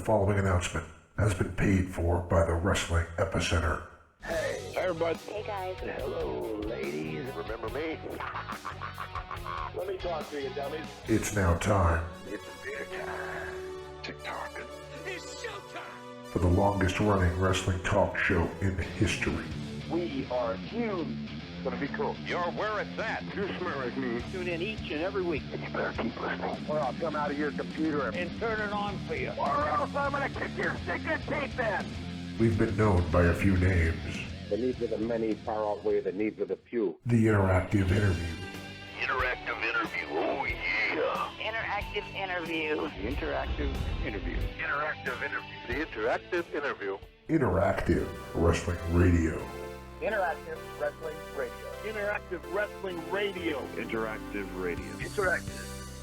following announcement has been paid for by the Wrestling Epicenter. Hey, everybody. Hey, guys. Hello, ladies. Remember me? Let me talk to you, dummies. It's now time It's beer time. TikTok. It's showtime! for the longest running wrestling talk show in history. We are huge. It's gonna be cool. You're where it's at. You smell like me. Tune in each and every week. You better keep listening, or I'll come out of your computer And turn it on for you. or else I'm gonna kick your stinking teeth in. We've been known by a few names. The needs of the many far outweigh the needs of the few. The Interactive Interview, Interactive interview. Oh, yeah. Interactive interview. The interactive interview. Interactive interview. The interactive interview. Interactive Wrestling Radio, Interactive wrestling radio. Interactive Wrestling Radio. Interactive radio. Interactive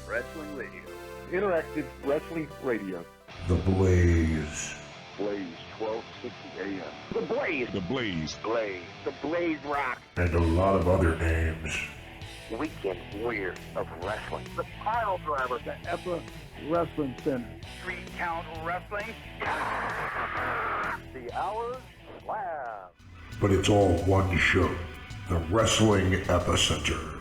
wrestling radio. Interactive wrestling radio. The Blaze, Blaze 1260 AM. The Blaze. The Blaze. Blaze. The Blaze Rock. and a lot of other names. Weekend Warrior of Wrestling. The Pile Driver. The Epa Wrestling Center. 3 Count Wrestling. The Hours Slam. But it's all one show, the Wrestling Epicenter.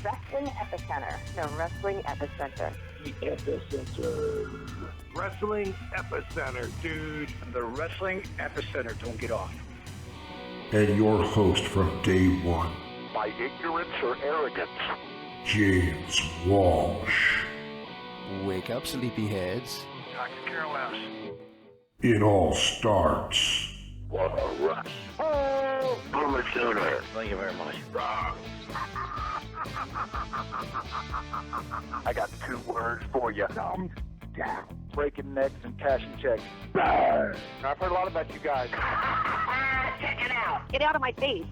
Wrestling Epicenter. The Wrestling Epicenter. The Epicenter. Wrestling Epicenter, dude. The Wrestling Epicenter. Don't get off. And your host from day one, By ignorance or arrogance. James Walsh. Wake up, sleepyheads. Dr. Carol House. It all starts What a rush. Oh, Boomer Sooner. Thank you very much. I got 2 words for you. Thumbs down. Breaking necks and cashing checks. Bang. I've heard a lot about you guys. Check it out. Get out of my face.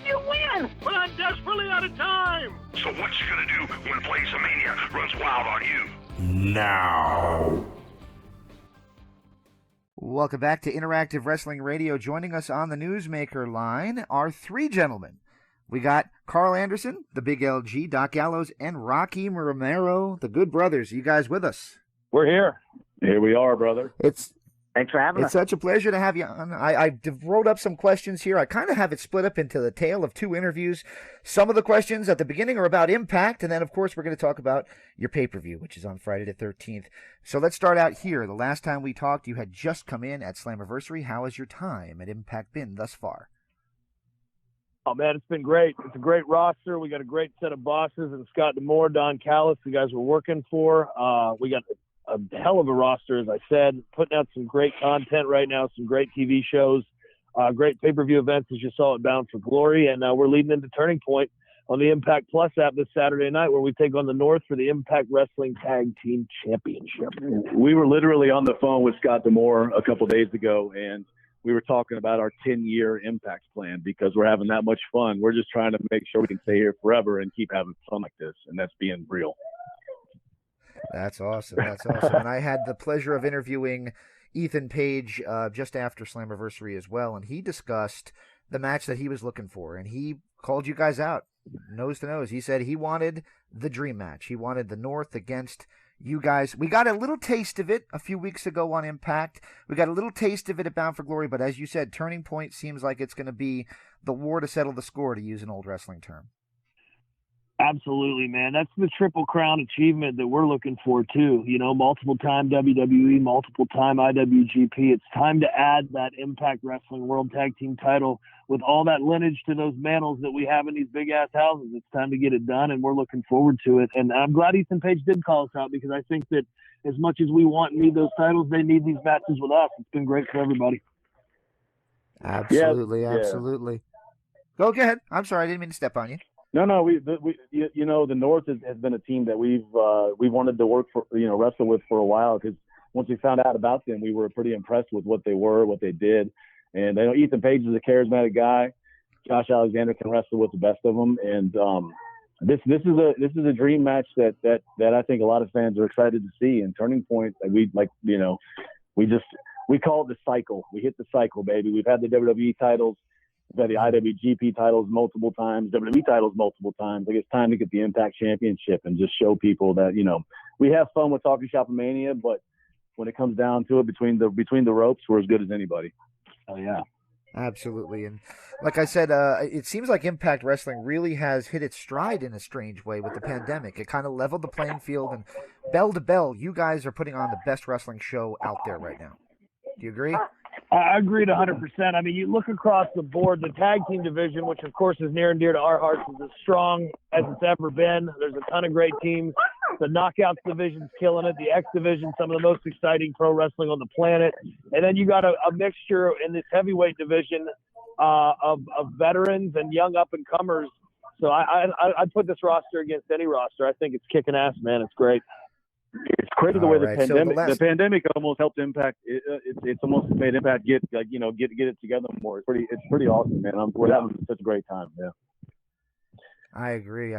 You win! But I'm desperately out of time! So what you gonna do when Blaze of Mania runs wild on you? now. Welcome back to Interactive Wrestling Radio. Joining us on the Newsmaker line are 3 gentlemen. We got Karl Anderson, the Big LG, Doc Gallows, and Rocky Romero, the Good Brothers. Are you guys with us? We're here. Here we are, brother. Thanks for having It's such a pleasure to have you on. I wrote up some questions here. I kind of have it split up into the tale of 2 interviews. Some of the questions at the beginning are about Impact, and then, of course, we're going to talk about your pay-per-view, which is on Friday the 13th. So let's start out here. The last time we talked, you had just come in at Slammiversary. How has your time at Impact been thus far? Oh, man, it's been great. It's a great roster. We got a great set of bosses, and Scott D'Amore, Don Callis, the guys we're working for. We got a hell of a roster, as I said, putting out some great content right now, some great TV shows, great pay-per-view events, as you saw at Bound for Glory, and we're leading into Turning Point on the Impact Plus app this Saturday night, where we take on the North for the Impact Wrestling Tag Team Championship. We were literally on the phone with Scott D'Amore a couple days ago, and we were talking about our 10-year Impact plan because we're having that much fun. We're just trying to make sure we can stay here forever and keep having fun like this, and that's being real. That's awesome. That's awesome. And I had the pleasure of interviewing Ethan Page just after Slammiversary as well, and he discussed the match that he was looking for, and he called you guys out nose to nose. He said he wanted the dream match. He wanted the North against you guys. We got a little taste of it a few weeks ago on Impact. We got a little taste of it at Bound for Glory, but as you said, Turning Point seems like it's going to be the war to settle the score, to use an old wrestling term. Absolutely, man. That's the Triple Crown achievement that we're looking for, too. You know, multiple-time WWE, multiple-time IWGP. It's time to add that Impact Wrestling World Tag Team title with all that lineage to those mantles that we have in these big-ass houses. It's time to get it done, and we're looking forward to it. And I'm glad Ethan Page did call us out, because I think that as much as we want and need those titles, they need these matches with us. It's been great for everybody. Absolutely, Yeah. absolutely. Go ahead. I'm sorry, I didn't mean to step on you. No, we you know, the North has been a team that we've wanted to work for, wrestle with for a while, because once we found out about them, we were pretty impressed with what they were, what they did. And I know Ethan Page is a charismatic guy. Josh Alexander can wrestle with the best of them, and this is a dream match that I think a lot of fans are excited to see. And Turning Point, we call it the cycle. We hit the cycle, baby. We've had the WWE titles. We've had the IWGP titles multiple times, WWE titles multiple times. Like, it's time to get the Impact Championship and just show people that, we have fun with Talking Shop and Mania, but when it comes down to it, between the ropes, we're as good as anybody. Oh yeah. Absolutely. And like I said, it seems like Impact Wrestling really has hit its stride in a strange way with the pandemic. It kind of leveled the playing field, and bell to bell, you guys are putting on the best wrestling show out there right now. Do you agree? I agreed 100%. I mean, you look across the board, the tag team division, which of course is near and dear to our hearts, is as strong as it's ever been. There's a ton of great teams. The Knockouts division's killing it. The X division, some of the most exciting pro wrestling on the planet. And then you got a mixture in this heavyweight division of veterans and young up-and-comers. So I'd put this roster against any roster. I think it's kicking ass, man. It's great. It's crazy the way Right. the pandemic almost helped Impact. It's almost made Impact get it together more. It's pretty awesome, man. We're having such a great time. Yeah. I agree.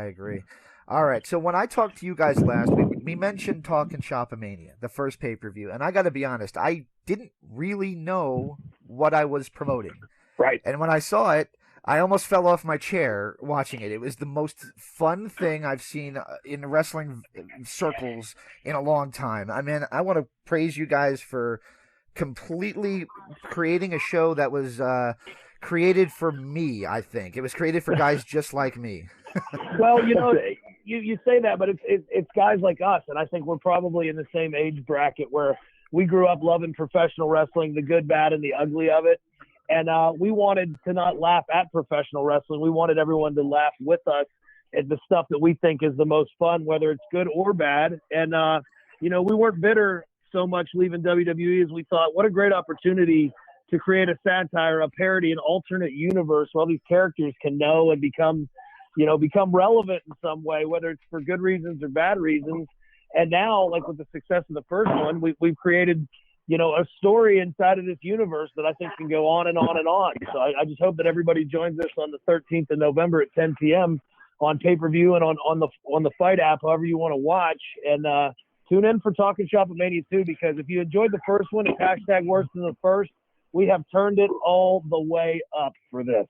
All right. So when I talked to you guys last week, we mentioned Talkin' Shop-A-Mania, the first pay-per-view. And I got to be honest, I didn't really know what I was promoting. Right. And when I saw it, I almost fell off my chair watching it. It was the most fun thing I've seen in wrestling circles in a long time. I mean, I want to praise you guys for completely creating a show that was created for me, I think. It was created for guys just like me. Well, you say that, but it's guys like us, and I think we're probably in the same age bracket where we grew up loving professional wrestling, the good, bad, and the ugly of it. And we wanted to not laugh at professional wrestling. We wanted everyone to laugh with us at the stuff that we think is the most fun, whether it's good or bad. And, we weren't bitter so much leaving WWE as we thought, what a great opportunity to create a satire, a parody, an alternate universe where all these characters can know and become relevant in some way, whether it's for good reasons or bad reasons. And now, like with the success of the first one, we've created a story inside of this universe that I think can go on and on and on. So I just hope that everybody joins us on the 13th of November at 10 p.m. on pay-per-view and on the Fight app, however you want to watch. And tune in for Talking Shop at Mania 2, because if you enjoyed the first one, it's hashtag worse than the first. We have turned it all the way up for this.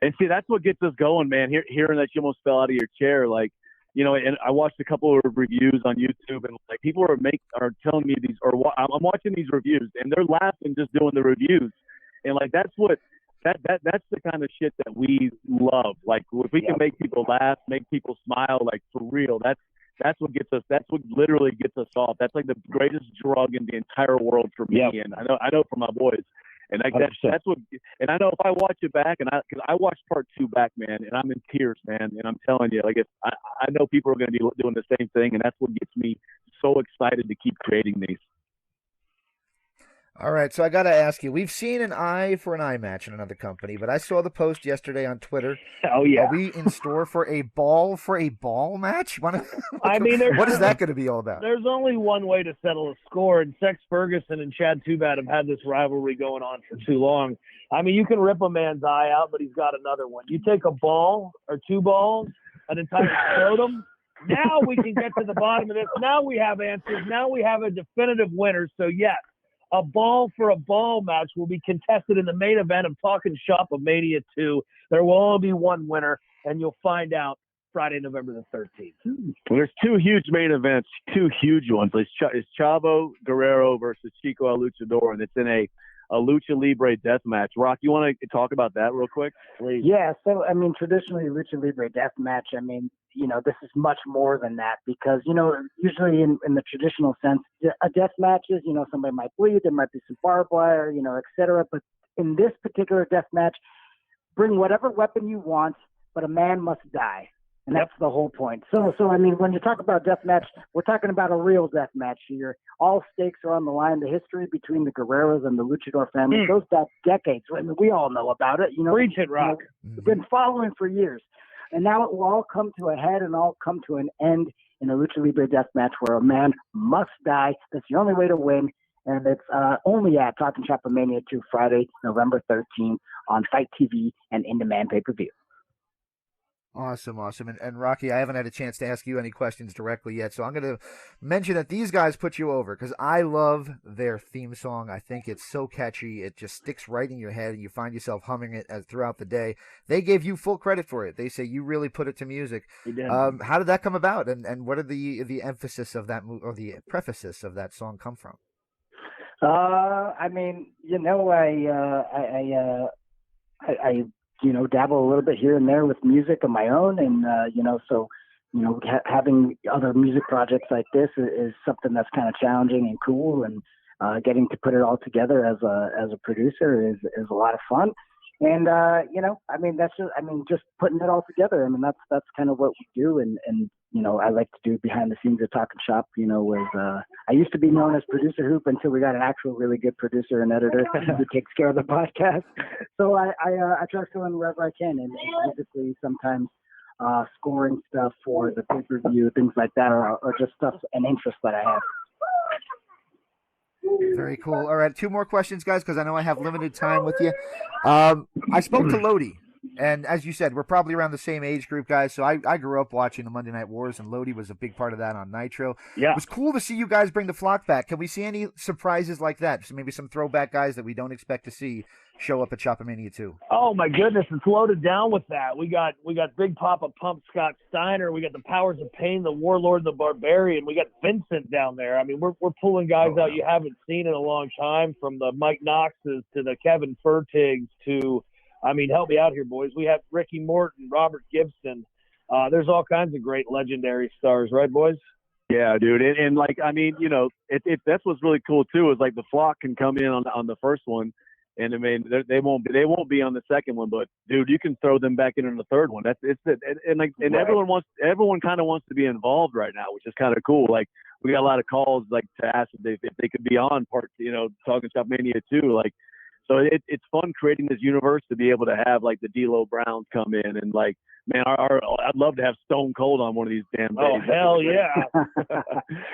And see, that's what gets us going, man. Hearing that you almost fell out of your chair, and I watched a couple of reviews on YouTube, and people are telling me these, or I'm watching these reviews, and they're laughing just doing the reviews, and that's the kind of shit that we love. Like, if we can make people laugh, make people smile, for real, that's what gets us. That's what literally gets us off. That's like the greatest drug in the entire world for me, and I know for my boys. And that's what. And I know if I watch it back, because I watched part 2 back, man, and I'm in tears, man. And I'm telling you, I know people are going to be doing the same thing, and that's what gets me so excited to keep creating these. All right, so I got to ask you, we've seen an eye for an eye match in another company, but I saw the post yesterday on Twitter. Oh, yeah. Are we in store for a ball match? What is that going to be all about? There's only one way to settle a score, and Sex Ferguson and Chad Tubad have had this rivalry going on for too long. I mean, you can rip a man's eye out, but he's got another one. You take a ball or 2 balls, an entire scrotum. Now we can get to the bottom of this. Now we have answers. Now we have a definitive winner. So, yes. A ball for a ball match will be contested in the main event of Talking Shop of Mania 2. There will only be one winner, and you'll find out Friday, November the 13th. Well, there's 2 huge main events, 2 huge ones. It's Chavo Guerrero versus Chico El Luchador, and it's in a Lucha Libre death match. Rock, you want to talk about that real quick, please? Yeah, so, traditionally, Lucha Libre death match, this is much more than that because, usually in the traditional sense, a death match is, somebody might bleed, there might be some barbed wire, et cetera. But in this particular death match, bring whatever weapon you want, but a man must die. And that's the whole point. So when you talk about death match, we're talking about a real death match here. All stakes are on the line. The history between the Guerreros and the Luchador family goes back decades. We all know about it. Preach it, Rock. We've been following for years. And now it will all come to a head and all come to an end in a Lucha Libre death match where a man must die. That's the only way to win. And it's only at Talking Shop of Mania 2, Friday, November 13th on Fight TV and In Demand Pay-Per-View. Awesome. And Rocky, I haven't had a chance to ask you any questions directly yet, so I'm going to mention that these guys put you over because I love their theme song. I think it's so catchy. It just sticks right in your head, and you find yourself humming it throughout the day. They gave you full credit for it. They say you really put it to music. How did that come about, and what did the emphasis of that or the preface of that song come from? I mean, I dabble a little bit here and there with music of my own, and having other music projects like this is something that's kind of challenging and cool, and getting to put it all together as a producer is a lot of fun. And just putting it all together. I mean, that's kind of what we do, and I like to do behind the scenes of Talking Shop. I used to be known as Producer Hoop until we got an actual really good producer and editor who takes care of the podcast. So I try to fill in wherever I can, and basically sometimes scoring stuff for the pay-per-view, things like that, or just stuff and interest that I have. Very cool. All right, 2 more questions, guys, because I know I have limited time with you. I spoke to Lodi, and as you said, we're probably around the same age group, guys. So I grew up watching the Monday Night Wars, and Lodi was a big part of that on Nitro. Yeah. It was cool to see you guys bring the flock back. Can we see any surprises like that? So maybe some throwback guys that we don't expect to see show up at Shopomania 2. Oh my goodness, it's loaded down with that. We got Big Papa Pump Scott Steiner, we got the Powers of Pain, the Warlord, the Barbarian, we got Vincent down there. I mean, we're pulling guys out you haven't seen in a long time, from the Mike Knoxes to the Kevin Furtigs to, I mean, help me out here, boys. We have Ricky Morton, Robert Gibson. There's all kinds of great legendary stars, right, boys? Yeah, dude. And like, I mean, that's what's really cool too, is like the flock can come in on the first one. And I mean, they won't be on the second one, but dude, you can throw them back in the third one. Everyone kind of wants to be involved right now, which is kind of cool. Like, we got a lot of calls like to ask if they could be on Talking Shop Mania 2. Like, so it's fun creating this universe to be able to have like the D'Lo Browns come in, and like, man, I'd love to have Stone Cold on one of these damn days. Oh, hell yeah.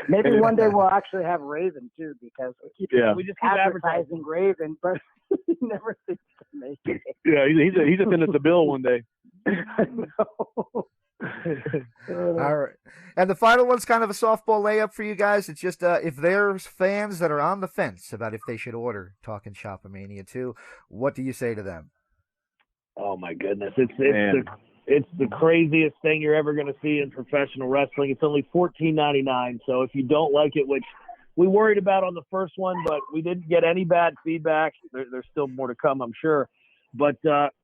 Maybe one day we'll actually have Raven too, because we just keep advertising Raven, but he never seems to make it. Yeah, he's just in at the bill one day. I know. All right. And the final one's kind of a softball layup for you guys. It's just if there's fans that are on the fence about if they should order Talking Shopomania 2, what do you say to them? Oh my goodness. It's the craziest thing you're ever going to see in professional wrestling. It's only $14.99. So if you don't like it, which we worried about on the first one, but we didn't get any bad feedback. There's still more to come, I'm sure. But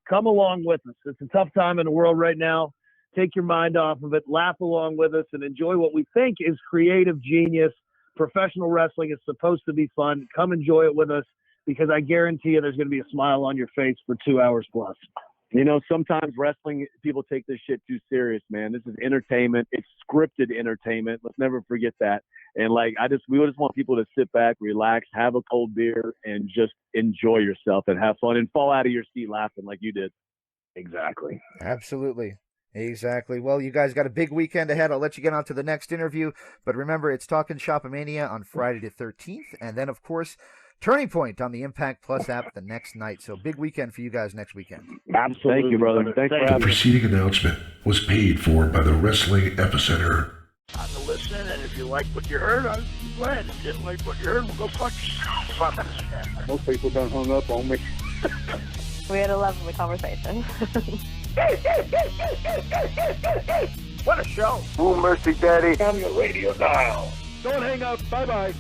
come along with us. It's a tough time in the world right now. Take your mind off of it, laugh along with us, and enjoy what we think is creative genius. Professional wrestling is supposed to be fun. Come enjoy it with us, because I guarantee you there's going to be a smile on your face for 2 hours plus. Sometimes wrestling, people take this shit too serious, man. This is entertainment. It's scripted entertainment. Let's never forget that. And like, we just want people to sit back, relax, have a cold beer, and just enjoy yourself and have fun and fall out of your seat laughing like you did. Exactly. Absolutely. Exactly. Well, you guys got a big weekend ahead. I'll let you get on to the next interview. But remember, it's Talking Shopomania on Friday the 13th. And then, of course, Turning Point on the Impact Plus app the next night. So big weekend for you guys next weekend. Absolutely. Thank you, brother. Thanks for having me. The preceding announcement was paid for by the Wrestling Epicenter. I'm to listen, and if you like what you heard, I'm glad. If you didn't like what you heard, well, go fuck yourself. Most people don't hung up on me. We had a lovely conversation. What a show. Oh, mercy, Daddy. On your radio dial. Don't hang up. Bye-bye.